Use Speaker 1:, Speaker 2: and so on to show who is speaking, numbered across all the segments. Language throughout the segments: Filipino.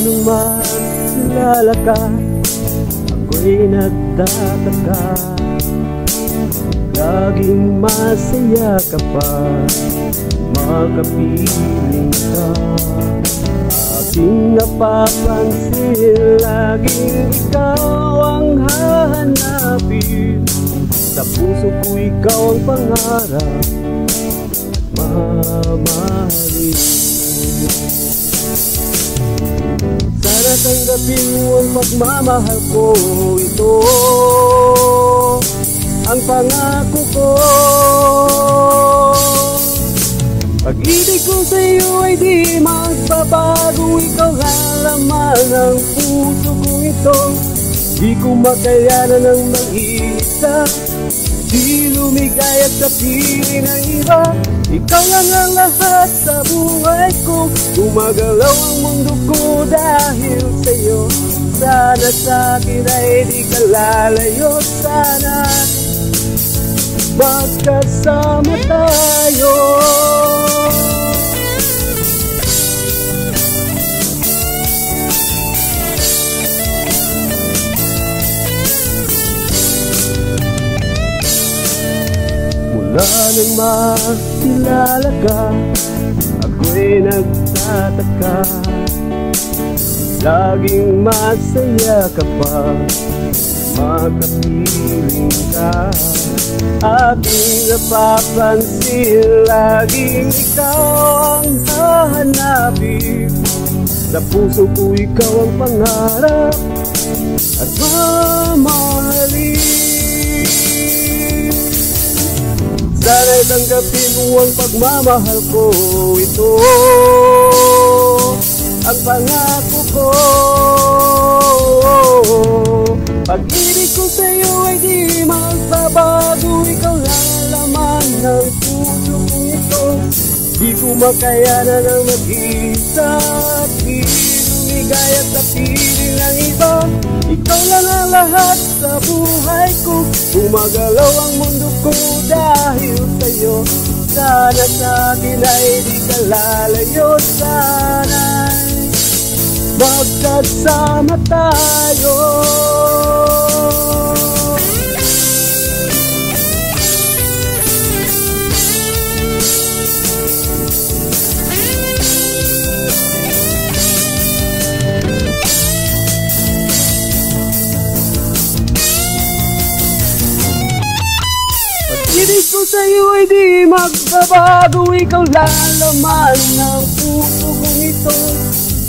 Speaker 1: nung makilala ka, ako'y nagtataka. Laging masaya ka pa, makapiling ka. Aking napapansin, laging ikaw ang hahanapin. Sa puso ko ikaw ang pangarap, mamahalin. Sana tanggapin mo ang pagmamahal ko, ito ang pangako ko. Pag-ibig ko sa'yo ay di magbabago, ikaw ang laman ng puso kong ito. Di ko makayanan ng mag-isa, di lumigay at sabihin ng iba. Ikaw lang ang lahat sa buhay ko, gumagalaw ang mundo ko dahil sa'yo. Sana sa'kin ay di ka lalayo, sana magkasama tayo. Mula nang makilala ka, ako'y nagtataka. Laging masaya ka pa, makapiling ka. Aking napapansin, laging ikaw ang hahanapin. Sa puso ko ikaw ang pangarap at mamahalin. Sana'y tanggapin mo ang pagmamahal ko, ito ang pangako ko. Pag-ibig ko sa'yo ay di magbabago, ikaw lang laman ng puso kong ito. Di ko makayanan ng mag-isa, di lumigay at napiling ng iba. Ikaw lang ang lahat sa buhay ko, gumagalaw ang mundo ko dahil sa'yo. Sana sa'kin ay di ka lalayo, sana'y magkasama tayo. Pag-ibig ko sa'yo ay di magbabago, ikaw lang laman ng puso kong ito.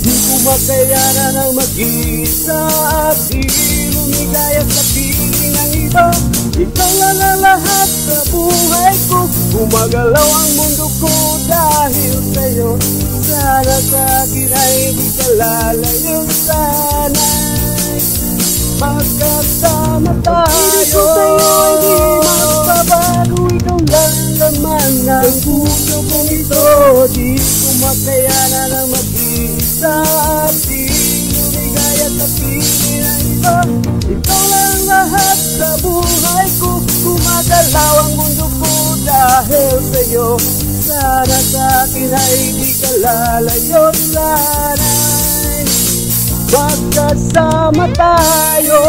Speaker 1: Di ko makayanan ng mag-isa at di lumigay at sabihin ng iba. Ikaw lang ang lahat sa buhay ko, gumagalaw ang mundo ko dahil sa'yo. Sana sa'kin ay di ka lalayo, sana'y magkasama tayo. Ikaw lang laman ng puso kong ito. Di ko makayanan ng mag-isa at di lumigay at napiling ang iba. Ikaw lang lahat sa buhay ko, gumagalaw ang mundo ko dahil sa'yo. Sana sa'kin ay di ka lalayo, sana'y magkasama tayo.